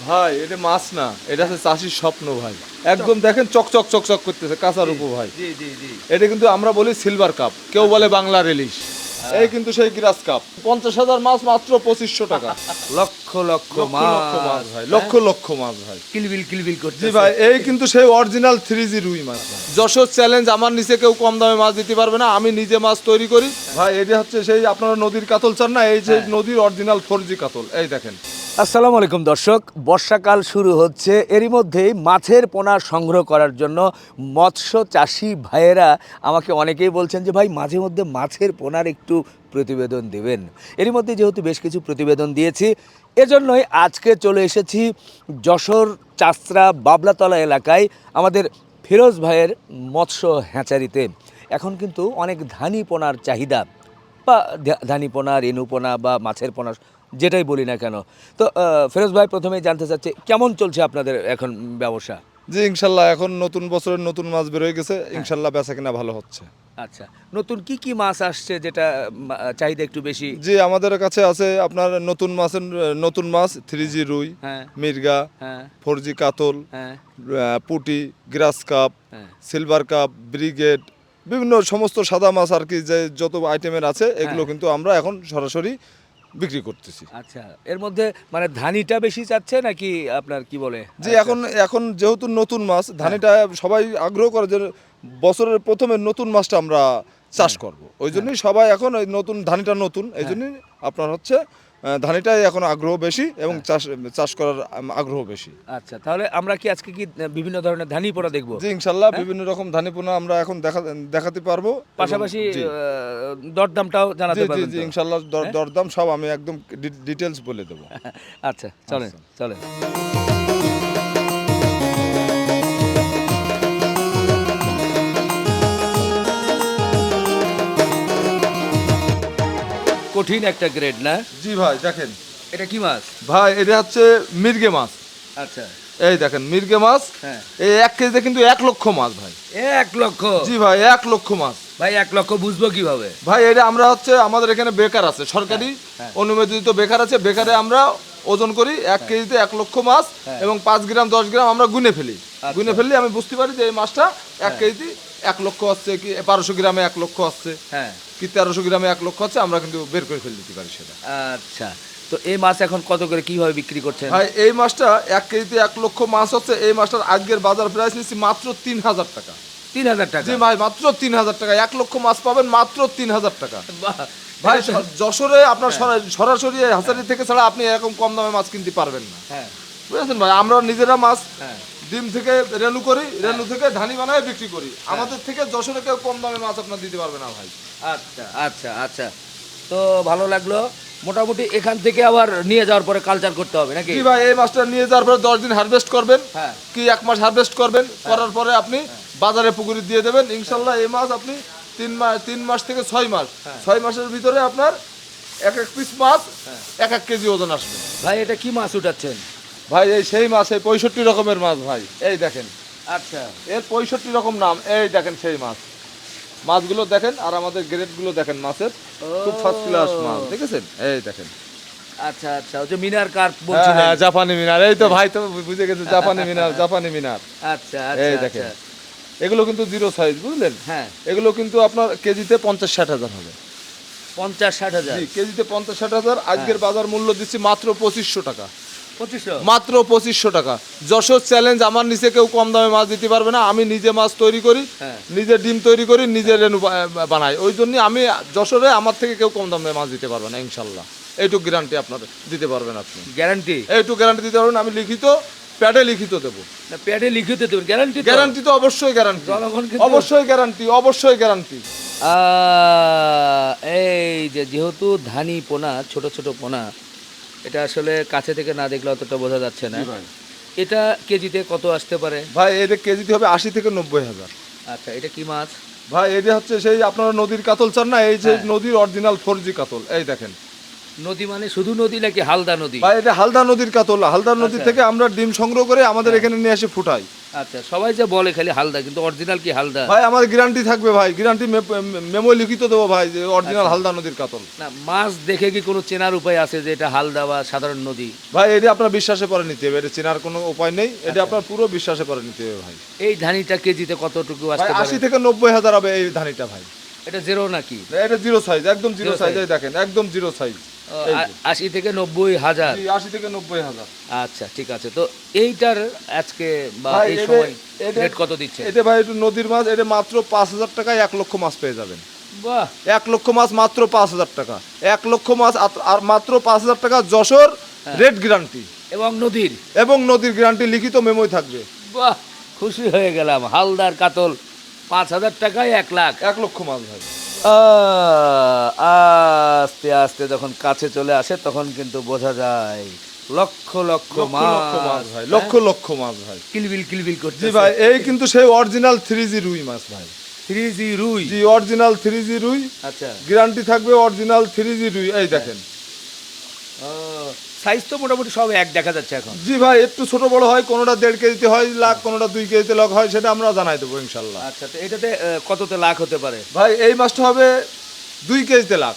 ভাই এটা মাছ না, এটা হচ্ছে চাষির স্বপ্ন ভাই। একদম দেখেন চকচক চকচক করতেছে কাঁচার উপর ভাই। জি জি জি। এটা কিন্তু আমরা বলি সিলভার কাপ, কেউ বলে বাংলার ইলিশ। এই কিন্তু সেই গ্রাস কাপ 50,000 মাছ মাত্র 2500 টাকা। লক্ষ লক্ষ লক্ষ লক্ষ মাছ ভাই, লক্ষ লক্ষ মাছ ভাই। কিলবিল করছে। জি ভাই, এই কিন্তু সেই অরিজিনাল 3G রুই মাছ ভাই। যশোর চ্যালেঞ্জ, আমার নিচে কেউ কম দামে মাছ দিতে পারবে না, আমি নিজে মাছ তৈরি করি ভাই। এটা হচ্ছে সেই আপনারা নদীর কাতল চান না, এই যে নদীর অরিজিনাল 4G কাতল, এই দেখেন। আসসালামু আলাইকুম দর্শক, বর্ষাকাল শুরু হচ্ছে, এরই মধ্যেই মাছের পোনা সংগ্রহ করার জন্য মৎস্য চাষি ভাইয়েরা আমাকে অনেকেই বলছেন যে ভাই মাঝে মধ্যে মাছের পোনার একটু প্রতিবেদন দেবেন। এরই মধ্যে যেহেতু বেশ কিছু প্রতিবেদন দিয়েছি, এজন্যই আজকে চলে এসেছি যশোর চাষরা বাবলাতলা এলাকায় আমাদের ফিরোজ ভাইয়ের মৎস্য হ্যাচারিতে। এখন কিন্তু অনেক ধানি পোনার চাহিদা, বা ধানি পোনা, রেণু পোনা বা মাছের পোনা, যেটাই বলি না কেন। তো ফিরোজ ভাই, প্রথমেই জানতে চাচ্ছি কেমন চলছে আপনাদের এখন ব্যবসা? জি ইনশাল্লাহ, এখন নতুন বছরের নতুন মাছ বের হয়ে গেছে, ইনশাল্লাহ বেচা কিনা ভালো হচ্ছে। আচ্ছা, নতুন কি কি মাছ আসছে যেটা চাহিদা একটু বেশি? জি আমাদের কাছে আছে আপনার নতুন মাছের নতুন মাছ 3G রুই, হ্যাঁ মির্গা, হ্যাঁ 4G কাতল, হ্যাঁ পুঁটি, গ্রাস কাপ, হ্যাঁ। সিলভার কাপ, ব্রিগেড, বিভিন্ন সমস্ত সাদা মাছ আর কি, যে যত আইটেমের আছে এগুলো কিন্তু আমরা এখন সরাসরি বিক্রি করতেছি। আচ্ছা, এর মধ্যে মানে ধানিটা বেশি চাচ্ছে নাকি আপনার কি বলে? যে এখন এখন যেহেতু নতুন মাছ, ধানিটা সবাই আগ্রহ করে যে বছরের প্রথমে নতুন মাছটা আমরা চাষ করব, ওই জন্যই সবাই এখন ওই নতুন ধানিটা নতুন, এই জন্যই আপনার হচ্ছে ধানিটাই এখন আগ্রহ বেশি এবং চাষ চাষ করার আগ্রহ বেশি। আচ্ছা, তাহলে আমরা কি আজকে কি বিভিন্ন ধরনের ধানি পোনা দেখবো? জি ইনশাল্লাহ বিভিন্ন রকম ধানি পোনা আমরা এখন দেখাতে পারবো, পাশাপাশি জি দরদামটাও জানাতে জি পারবেন জি তো? ইনশাল্লাহ দরদাম সব আমি একদম ডিটেলস বলে দেবো। আচ্ছা চলেন চলেন। কঠিন একটা গ্রেড না? জি ভাই দেখেন, এটা কি মাছ? ভাই এটা হচ্ছে মির্গে মাছ। আচ্ছা এই দেখেন মির্গে মাছ, হ্যাঁ। এই 1 কেজিতে কিন্তু 1 লক্ষ মাছ ভাই। 1 লক্ষ? জি ভাই 1 লক্ষ মাছ। ভাই 1 লক্ষ বুঝবো কিভাবে? ভাই এটা আমরা হচ্ছে আমাদের এখানে বেকার আছে, সরকারি অনুমোদিত বেকার আছে, বেকারে আমরা ওজন করি 1 কেজিতে 1 লক্ষ মাছ এবং 5 গ্রাম 10 গ্রাম আমরা গুনে ফেলি। গুনে ফেললে আমি বুঝতে পারি যে এই মাছটা 1 কেজিতে 1 লক্ষ হচ্ছে কি 1200 গ্রামে 1 লক্ষ হচ্ছে, হ্যাঁ কি 1300 গ্রামে 1 লক্ষ হচ্ছে, আমরা কিন্তু বের করে ফেলে দিতে পারি সেটা। আচ্ছা, তো এই মাছ এখন কত করে কিভাবে বিক্রি করছেন? ভাই এই মাছটা 1 কেজিতে 1 লক্ষ মাছ হচ্ছে, এই মাছটার আজকের বাজার প্রাইস নিচ্ছি মাত্র 3000 টাকা। 3000 টাকা? জি ভাই মাত্র 3000 টাকা, 1 লক্ষ মাছ পাবেন মাত্র 3000 টাকা। বাহ! ভাই যশোরে আপনার সরাসরি হাজারি থেকে ছাড়া আপনি এরকম কম দামে মাছ কিনতে পারবেন না, হ্যাঁ বুঝেছেন ভাই। আমরা নিজেরা মাছ হ্যাঁ ডিম থেকে রেনু করি, রেনু থেকে ধানি বানায় বিক্রি করি, আমাদের থেকে যশোরে কেউ কম দামে মাছ আপনার দিতে পারবে না ভাই। আচ্ছা আচ্ছা আচ্ছা, তো ভালো লাগলো। মোটামুটি এখান থেকে আবার নিয়ে যাওয়ার পরে কালচার করতে হবে নাকি? জি ভাই, এই মাছটা নিয়ে যাওয়ার পরে 10 দিন হারভেস্ট করবেন, হ্যাঁ কি 1 মাস হারভেস্ট করবেন, করার পরে আপনি বাজারে পুকুরে দিয়ে দেবেন, ইনশাল্লাহ এই মাছ আপনি 3 মাস থেকে 6 মাস, 6 মাসের ভিতরে আপনার এক পিস মাছ 1 কেজি ওজন আসবে। ভাই এটা কি মাছ উঠাচ্ছেন? ভাই এই সেই মাছ, এই 65 রকমের মাছ ভাই, এই দেখেন আচ্ছা এর 65 রকম নাম, এই দেখেন সেই মাছ, মাছগুলো দেখেন আর আমাদের গ্রেডগুলো দেখেন মাছের, খুব ফার্স্ট ক্লাস মাছ, দেখেছেন এই দেখেন। আচ্ছা আচ্ছা, ওই যে মিনার কার্প হ্যাঁ বলছিলেন। হ্যাঁ জাপানি মিনার, এই তো ভাই তো বুঝে গেছে, জাপানি মিনার, জাপানি মিনার। আচ্ছা এই আচ্ছা দেখেন আচ্ছা, এগুলো কিন্তু জিরো সাইজ, বুঝলেন, হ্যাঁ এগুলো কিন্তু আপনার কেজিতে 50-60 হাজার হবে। 50-60 হাজার? জি কেজিতে 50-60 হাজার, আজকের বাজার মূল্য দিচ্ছি মাত্র 2500 টাকা। 2500? মাত্র 2500 টাকা। যশোর চ্যালেঞ্জ, আমার নিচে কেউ কম দামে মাছ দিতে পারবে না, আমি নিজে মাছ তৈরি করি, হ্যাঁ। নিজে ডিম তৈরি করি, নিজে রেনু বানাই, ওই জন্য আমি যশোরে আমার থেকে কেউ কম দামে মাছ দিতে পারবে না ইনশাল্লাহ। এইটুকু গ্যারান্টি আপনার দিতে পারবেন আপনি, গ্যারান্টি? এইটুকু গ্যারান্টি দিতে পারবেন, আমি লিখিত প্যাডে লিখিত দেবো। না প্যাডে লিখিত দেবেন? গ্যারান্টি? গ্যারান্টি তো অবশ্যই গ্যারান্টি, জনগণ কিন্তু- অবশ্যই গ্যারান্টি, অবশ্যই গ্যারান্টি। এই যে যেহেতু ধানি পোনা, ছোট ছোট পোনা, এটা আসলে কাছে থেকে না দেখলে অতটা বোঝা যাচ্ছে না। এটা কেজিতে কত আসতে পারে? ভাই এটা কেজিতে হবে 80 থেকে 90 হাজার। আচ্ছা, এটা কি মাছ? ভাই এটা হচ্ছে সেই আপনারা নদীর কাতল চান না, এই যে নদীর অরিজিনাল 4G কাতল, এই দেখেন। নদী মানে শুধু নদী নাকি হালদা নদী? ভাই এটা হালদা নদীর কাতল, হালদা নদী থেকে আমরা ডিম সংগ্রহ করে আমাদের এখানে নিয়ে এসে ফুটাই, আচ্ছা, সবাই যে বলে খালি হালদা, কিন্তু অরিজিনাল কি হালদা? ভাই আমার গ্যারান্টি থাকবে ভাই, গ্যারান্টি মেমো লিখিত দেবো ভাই যে অরিজিনাল হালদা নদীর কাতল। না, মাছ দেখে কি কোনো চেনার উপায় আছে যে এটা হালদা বা সাধারণ নদী? ভাই এটা আপনার বিশ্বাসে পরে নিতে হবে, এটা চেনার কোনো উপায় নেই, এটা আপনার পুরো বিশ্বাসে পরে নিতে হবে ভাই। এই ধানিটা কেজিতে কতটুকু ভাই আসতে 80 পারে? থেকে 90 হাজার হবে এই ধানিটা ভাই। এটা জিরো নাকি? এটা জিরো সাইজ, একদম জিরো Zero সাইজ, size। এই দেখেন একদম জিরো সাইজ। 80 থেকে 90,000। 80 থেকে 90 হাজার। আচ্ছা, ঠিক আছে। তো এইটার আজকে বা ভাই এই এটা- সময় এটা- রেট কত দিচ্ছে? এটা ভাই একটু নদীর মাছ, এটা মাত্র 5,000 টাকায় 1 লক্ষ মাছ পেয়ে যাবেন। বাহ, 1 লক্ষ মাছ মাত্র 5,000 টাকা, 1 লক্ষ মাছ আর মাত্র 5,000 টাকা যশোর রেড গ্যারান্টি এবং নদীর। এবং নদীর গ্যারান্টি লিখিত মেমোই থাকবে। বাহ, খুশি হয়ে গেলাম। হালদার কাতল 5,000 টাকায় 1 লাখ। 1 লক্ষ মাছ ভাই। আস্তে আস্তে যখন কাছে চলে আসে তখন কিন্তু বোঝা যায় লক্ষ লক্ষ লক্ষ লক্ষ মাছ মাছ ভাই, লক্ষ লক্ষ মাছ ভাই। কিলবিল কিলবিল করছে। জি ভাই, এই কিন্তু সেই অরিজিনাল 3G রুই মাছ ভাই। 3G রুই। জি অরিজিনাল 3G রুই, আচ্ছা, গ্যারান্টি থাকবে অরিজিনাল 3G রুই। এই দেখেন। সাইজ তো মোটামুটি সব এক দেখা যাচ্ছে এখন। জি ভাই, একটু ছোট বড় হয়, কোনোটা 1.5 কেজিতে হয় লাখ, কোনোটা 2 কেজিতে লাখ হয়, সেটা আমরা জানাই দেবো ইনশাল্লাহ। আচ্ছা, তো এটাতে কততে লাখ হতে পারে? ভাই এই মাছটা হবে 2 কেজিতে লাখ,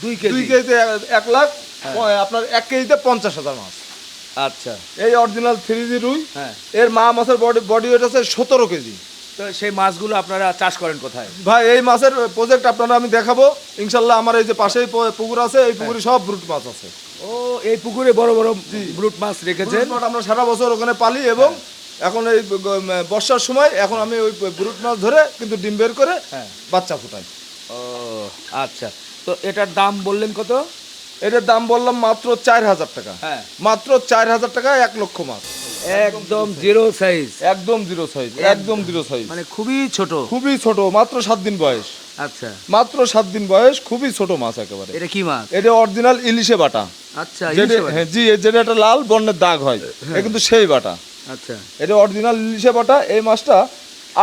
2 2 কেজি। কেজিতে 1 লাখ, আপনার 1 কেজিতে 50,000 মাছ। আচ্ছা, এই অরিজিনাল 3G রুই, হ্যাঁ। এর মা মাছের বডি ওয়েট আছে 17 কেজি। তো সেই মাছগুলো আপনারা চাষ করেন কোথায়? ভাই এই মাছের প্রজেক্ট আপনারা আমি দেখাবো ইনশাল্লাহ। আমার এই যে পাশেই পুকুর আছে, এই পুকুরে সব ব্রুট মাছ আছে। ও, এই পুকুরে বড় বড় ব্রুট মাছ রেখেছেন? ব্রুট মাছ আমরা সারা বছর ওখানে পালি, এবং এখন এই বর্ষার সময় এখন আমি ওই ব্রুট মাছ ধরে কিন্তু ডিম বের করে বাচ্চা ফুটাই। ও আচ্ছা, তো এটার দাম বললেন কত? এটার দাম বললাম মাত্র 4,000 টাকা। হ্যাঁ, মাত্র 4,000 টাকায় 1 লক্ষ মাছ, একদম জিরো সাইজ, একদম জিরো সাইজ, একদম জিরো সাইজ, মানে খুবই ছোট। খুবই ছোট, মাত্র 7 দিন বয়স, আচ্ছা, মাত্র 7 দিন বয়স, খুবই ছোট মাছ একেবারে। এটা কি মাছ? এটা অরিজিনাল ইলিশে বাটা। আচ্ছা, যেটা ইলিশ মাছ। হ্যাঁ জি, যেটা একটা লাল বর্ণের দাগ হয়, এটা কিন্তু সেই বাটা। আচ্ছা, এটা অরিজিনাল ইলিশে বাটা। এই মাছটা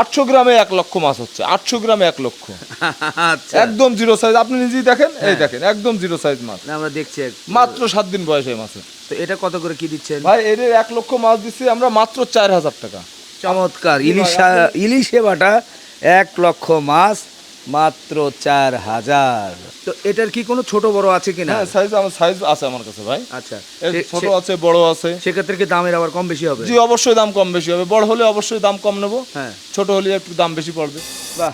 800 গ্রামে 1 লক্ষ মাছ হচ্ছে, 800 গ্রামে 1 লক্ষ, আচ্ছা, একদম জিরো সাইজ। আপনি নিজেই দেখেন, এই দেখেন একদম জিরো সাইজ মাছ, না, আমরা দেখছি মাত্র 7 দিন বয়স এই মাছে। তো এটা কত করে কি দিচ্ছেন? ভাই এর 1 লক্ষ মাছ দিচ্ছি আমরা মাত্র 4,000 টাকা। চমৎকার। ইলিশে বাটা 1 লক্ষ মাছ মাত্র 4,000। তো এটার কি কোনো ছোট বড় আছে কিনা? হ্যাঁ সাইজ আছে আমার কাছে ভাই। আচ্ছা, এর ছোট আছে, বড় আছে। সেক্ষেত্রে কি দামের আবার কম বেশি হবে? জি অবশ্যই দাম কম বেশি হবে, বড় হলে অবশ্যই দাম কম নেব, হ্যাঁ। ছোট হলে একটু দাম বেশি পড়বে। বাহ,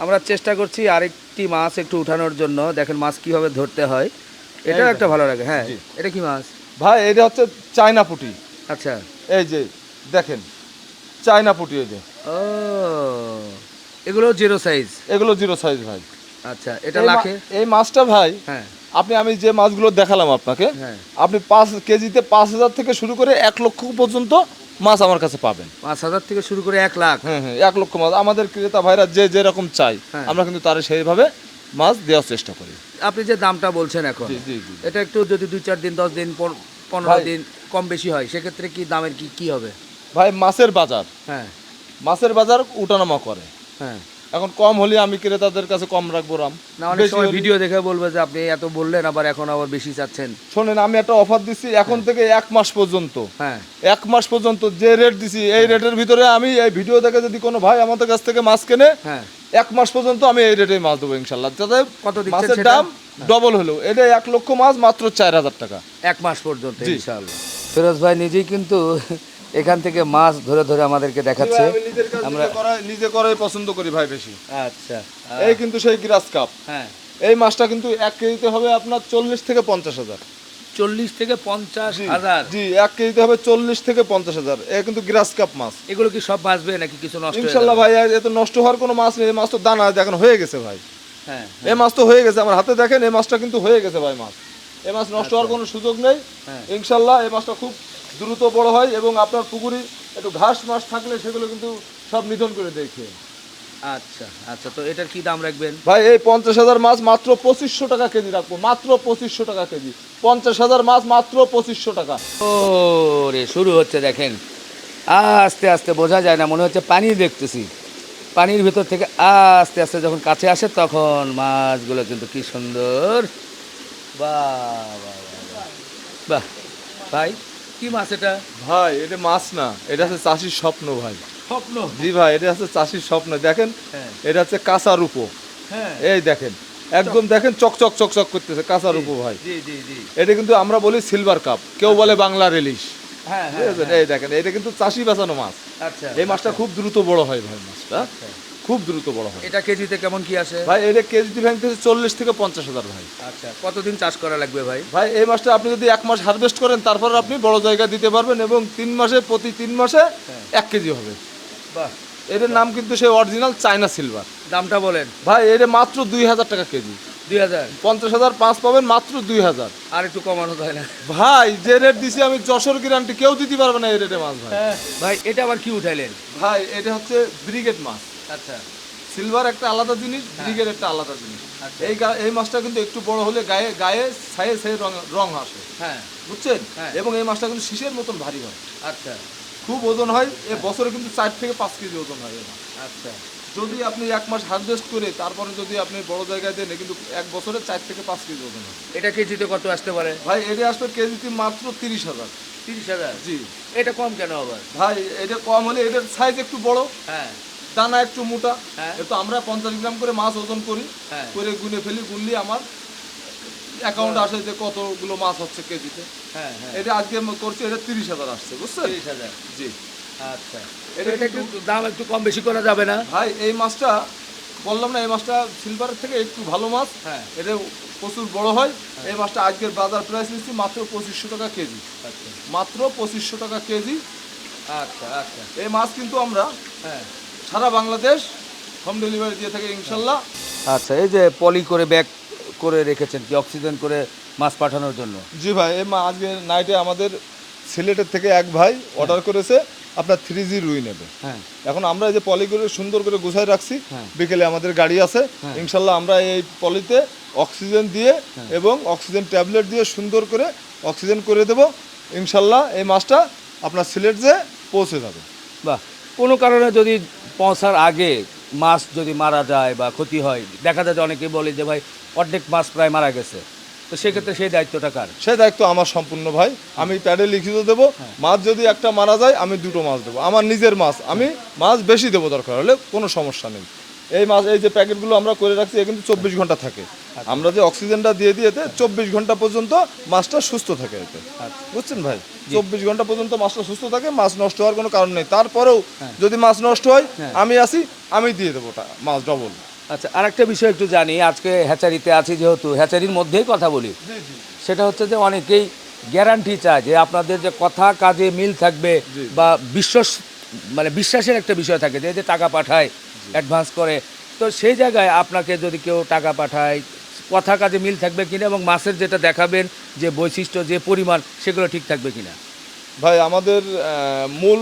আমরা চেষ্টা করছি আরেকটি মাছ একটু উঠানোর জন্য। দেখেন মাছ কিভাবে ধরতে হয়, এটাও একটা ভালো লাগে। হ্যাঁ, জি। এটা কি মাছ? ভাই এটা হচ্ছে চায়না পুঁটি। আচ্ছা, এই যে দেখেন চায়না পুঁটি, এই যে ও, এগুলো জিরো সাইজ। এগুলো জিরো সাইজ ভাই। আচ্ছা, এটা এই লাখে? এই মাছটা ভাই, হ্যাঁ, আমি যে মাছগুলো দেখালাম আপনাকে, হ্যাঁ। আপনি 5 কেজিতে 5,000 থেকে শুরু করে 1 লক্ষ পর্যন্ত মাছ আমার কাছে পাবেন। 5,000 থেকে শুরু করে 1 লাখ। হ্যাঁ হ্যাঁ, 1 লক্ষ মাছ আমাদের ক্রেতা ভাইরা যে যেরকম চাই, হ্যাঁ। আমরা কিন্তু তার সেইভাবে মাছ দেওয়ার চেষ্টা করি। আপনি যে দামটা বলছেন এখন, জি জি জি। এটা একটু যদি 2-4 দিন, 10 দিন, 15 ভাই- দিন কম বেশি হয়, সেক্ষেত্রে কি দামের কি হবে? ভাই মাছের বাজার, হ্যাঁ, মাছের বাজার উঠানামা করে। হ্যাঁ। এখন কম হলে আমি ক্রেতাদের কাছে কম রাখবো দাম, না, অনেক বেশি সময় হলে- ভিডিও দেখে বলবে যে আপনি এত বললেন আবার এখন আবার বেশি চাচ্ছেন। শোনেন, আমি একটা অফার দিচ্ছি এখন থেকে 1 মাস পর্যন্ত, হ্যাঁ, 1 মাস পর্যন্ত যে রেট দিছি এই রেটের ভিতরে আমি এই ভিডিও দেখে যদি কোনো ভাই আমাদের কাছ থেকে মাছ কেনে, হ্যাঁ। 1 মাস পর্যন্ত আমি এই রেটে মাছ দেবো ইনশাল্লাহ, যাতে কত দিচ্ছেন মাছের সেটা? দাম ডবল হলো। এটা 1 লক্ষ মাছ মাত্র 4,000 টাকা। 1 মাস পর্যন্ত জি। ইনশাআল্লাহ। ফিরোজ ভাই নিজেই কিন্তু এখান থেকে মাছ ধরে ধরে আমাদেরকে দেখাচ্ছে। আমি নিজের কাজ নিজে করাই পছন্দ করি ভাই বেশি। আচ্ছা, এই কিন্তু সেই গ্রাস কাপ, হ্যাঁ। এই মাছটা কিন্তু 1 কেজিতে হবে আপনার 40 থেকে 50,000। 40 থেকে 50,000। জি 1 কেজিতে হবে 40 থেকে 50,000। এ কিন্তু গ্রাস কাপ মাছ। এগুলো কি সব বাঁচবে নাকি কিছু নষ্ট হয়ে ইনশাল্লাহ যাবে? ভাই, এত নষ্ট হওয়ার কোনো মাছ নেই। এই মাছ তো দানা এখন হয়ে গেছে ভাই, হ্যাঁ, এই মাছ তো হয়ে গেছে, আমার হাতে দেখেন এই মাছটা কিন্তু হয়ে গেছে ভাই। মাছ এই মাছ নষ্ট হওয়ার কোনো সুযোগ নেই। হ্যাঁ। ইনশাল্লাহ এই মাছটা খুব দ্রুত বড় হয়, এবং আপনার পুকুরে একটু ঘাস মাছ থাকলে সেগুলো কিন্তু সব নিধন করে দেয় খেয়ে। আচ্ছা, আচ্ছা, তো এটার কি দাম রাখবেন? ভাই এই 50,000 মাছ মাত্র 2500 টাকা কেজি রাখবো, মাত্র 2500 টাকা কেজি। 50,000 মাছ মাত্র 2500 টাকা। ও রে, শুরু হচ্ছে দেখেন, আস্তে আস্তে বোঝা যায় না, মনে হচ্ছে পানি দেখতেছি। পানির ভিতর থেকে আস্তে আস্তে যখন কাছে আসে তখন মাছগুলো কিন্তু কি সুন্দর। বাহ বাহ বাহ, বাহ। বাহ ভাই, কি মাছ এটা? ভাই এটা মাছ না, এটা হচ্ছে চাষির স্বপ্ন ভাই। স্বপ্ন। জি ভাই, এটা হচ্ছে চাষির স্বপ্ন। দেখেন হ্যাঁ এটা হচ্ছে কাঁচা রূপো। হ্যাঁ। এই দেখেন একদম দেখেন চকচক চকচক করতেছে কাঁচা রূপো ভাই। জি জি জি। এটা কিন্তু আমরা বলি সিলভার কাপ, কেউ বলে বাংলার ইলিশ। হ্যাঁ বুঝেছেন? এই দেখেন এটা কিন্তু চাষি বাঁচানো মাছ। আচ্ছা। এই মাছটা খুব দ্রুত বড় হয় ভাই, মাছটা খুব দ্রুত বড় হয় এটা কেজিতে কেমন কি আসে? ভাই। এটা কেজিতে ভাঙতেছে 40 থেকে 50,000 ভাই। আচ্ছা, কতদিন চাষ করা লাগবে ভাই? ভাই এই মাছটা আপনি যদি 1 মাস হারভেস্ট করেন তারপর আপনি বড় জায়গা দিতে পারবেন, এবং 3 মাসে প্রতি 3 মাসে 1 কেজি হবে। বাহ। এটার নাম কিন্তু সেই অরিজিনাল চায়না সিলভার। দামটা বলেন। ভাই এটা মাত্র 2000 টাকা কেজি। 2000। 50,000 পাঁচ পাবেন মাত্র 2000। আর একটু কমানো যায় না? ভাই যে রেট দিছি আমি যশোর গ্যারান্টি কেউ দিতে পারবে না এই রেটে মাছ ভাই। ভাই এটা আবার কি উঠাইলেন? ভাই এটা হচ্ছে ব্রিগেড মাছ। আচ্ছা সিলভার একটা আলাদা জিনিস, ব্রিগেড একটা আলাদা জিনিস। আচ্ছা। এই মাছটা কিন্তু একটু বড় হলে গায়ে গায়ে ছায়ে ছায়ে রং আসে, হ্যাঁ বুঝছেন? হ্যাঁ। এবং এই মাছটা কিন্তু শীষের মতন ভারী হয়, আচ্ছা খুব ওজন হয়। এ বছরে কিন্তু 4 থেকে 5 কেজি ওজন হয় এই মাছ। আচ্ছা। যদি আপনি 1 মাস হারভেস্ট করে তারপরে যদি আপনি বড় জায়গায় দেন কিন্তু 1 বছরে 4 থেকে 5 কেজি ওজন হয়। এটা কেজিতে কত আসতে পারে? ভাই এটা আসবে কেজিতে মাত্র 30,000। 30,000? জি এটা কম কেন আবার? ভাই, এটা কম হলে এটার সাইজ একটু বড়, হ্যাঁ দানা একটু মোটা। হ্যাঁ। তো আমরা 50 গ্রাম করে মাছ ওজন করি, হ্যাঁ। করে গুনে ফেলি, গুনলি আমার অ্যাকাউন্ট আসে যে কতগুলো মাছ হচ্ছে কেজিতে। হ্যাঁ হ্যাঁ। এটা আজকে করছি, এটা 30,000 আসছে, বুঝছেন? 30,000। জি আচ্ছা। এটা এটা একটু দাম একটু কম বেশি করা যাবে না? ভাই এই মাছটা বললাম না, এই মাছটা সিলভারের থেকে একটু ভালো মাছ। হ্যাঁ। এটা প্রচুর বড় হয়। এই মাছটা আজকের বাজার প্রাইস নিচ্ছি মাত্র 2500 টাকা কেজি। আচ্ছা মাত্র 2500 টাকা কেজি। আচ্ছা আচ্ছা। এই মাছ কিন্তু আমরা হ্যাঁ। সারা বাংলাদেশ হোম ডেলিভারি দিয়ে থাকি ইনশাল্লাহ। আচ্ছা, এই যে পলি করে ব্যাগ করে রেখেছেন কি অক্সিজেন করে মাছ পাঠানোর জন্য? জি ভাই, এই আজকে নাইটে আমাদের সিলেটের থেকে এক ভাই অর্ডার করেছে আপনার 3G রুই নেবে। হ্যাঁ এখন আমরা এই যে পলি করে সুন্দর করে গুছাই রাখছি, হ্যাঁ। বিকেলে আমাদের গাড়ি আছে, হ্যাঁ। ইনশাল্লাহ আমরা এই পলিতে অক্সিজেন দিয়ে এবং অক্সিজেন ট্যাবলেট দিয়ে সুন্দর করে অক্সিজেন করে দেব। ইনশাল্লাহ এই মাছটা আপনার সিলেট যে পৌঁছে যাবে। বাহ। কোনো কারণে যদি পৌঁছার আগে মাছ যদি মারা যায় বা ক্ষতি হয়, দেখা যায় যে অনেকেই বলে যে ভাই অর্ধেক মাছ প্রায় মারা গেছে, তো সেক্ষেত্রে সেই দায়িত্বটা কার? সেই দায়িত্ব আমার সম্পূর্ণ ভাই। আমি প্যাডে লিখিত দেবো, মাছ যদি একটা মারা যায় আমি 2টো মাছ দেবো, আমার নিজের মাছ, আমি মাছ বেশি দেবো দরকার হলে, কোনো সমস্যা নেই। এই মাছ, এই যে প্যাকেটগুলো আমরা করে রাখছি এ কিন্তু 24 ঘন্টা থাকে। আমরা যে অক্সিজেনটা দিয়ে দিয়েতে 24 ঘন্টা পর্যন্ত মাছটা সুস্থ থাকে এতে, বুঝছেন ভাই? 24 ঘন্টা পর্যন্ত মাছটা সুস্থ থাকে, মাছ নষ্ট হওয়ার কোনো কারণ নেই। তারপরেও যদি মাছ নষ্ট হয় আমি আসি, আমি দিয়ে দেবো মাছ ডবল। আচ্ছা, আর একটা বিষয় একটু জানি, আজকে হ্যাচারিতে আছি যেহেতু হ্যাচারির মধ্যেই কথা বলি, সেটা হচ্ছে যে অনেকেই গ্যারান্টি চায় যে আপনাদের যে কথা কাজে মিল থাকবে বা বিশ্বাসের একটা বিষয় থাকে, যে যে টাকা পাঠায় অ্যাডভান্স করে, তো সেই জায়গায় আপনাকে যদি কেউ টাকা পাঠায় কথা কাজে মিল থাকবে কিনা, এবং মাছের যেটা দেখাবেন যে বৈশিষ্ট্য যে পরিমাণ সেগুলো ঠিক থাকবে কিনা? ভাই আমাদের মূল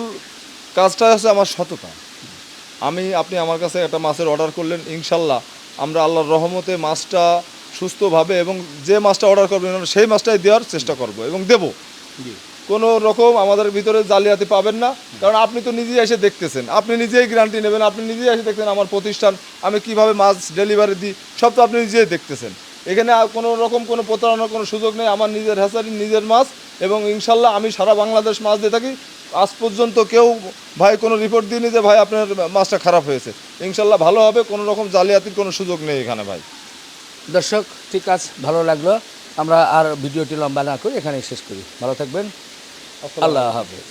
কাজটা হচ্ছে আমার সততা। আপনি আমার কাছে একটা মাছের অর্ডার করলেন, ইনশাল্লাহ আমরা আল্লাহর রহমতে মাছটা সুস্থভাবে এবং যে মাছটা অর্ডার করবেন সেই মাছটাই দেওয়ার চেষ্টা করব এবং দেব। কোনো রকম আমাদের ভিতরে জালিয়াতি পাবেন না, কারণ আপনি তো নিজেই এসে দেখতেছেন, আপনি নিজেই গ্যারান্টি নেবেন, আপনি নিজেই এসে দেখতেছেন আমার প্রতিষ্ঠান, আমি কিভাবে মাছ ডেলিভারি দিই, সব তো আপনি নিজেই দেখতেছেন। এখানে কোনো রকম কোনো প্রতারণার কোনো সুযোগ নেই। আমার নিজের হ্যাচারি, নিজের মাছ, এবং ইনশাল্লাহ আমি সারা বাংলাদেশ মাছ দিয়ে থাকি। আজ পর্যন্ত কেউ ভাই কোনো রিপোর্ট দিইনি যে ভাই আপনার মাছটা খারাপ হয়েছে। ইনশাল্লাহ ভালো হবে, কোনো রকম জালিয়াতির কোনো সুযোগ নেই এখানে ভাই। দর্শক, ঠিক আছে, ভালো লাগলো। আমরা আর ভিডিওটি লম্বা না করে এখানে শেষ করি। ভালো থাকবেন, আল্লাহ হাফেজ।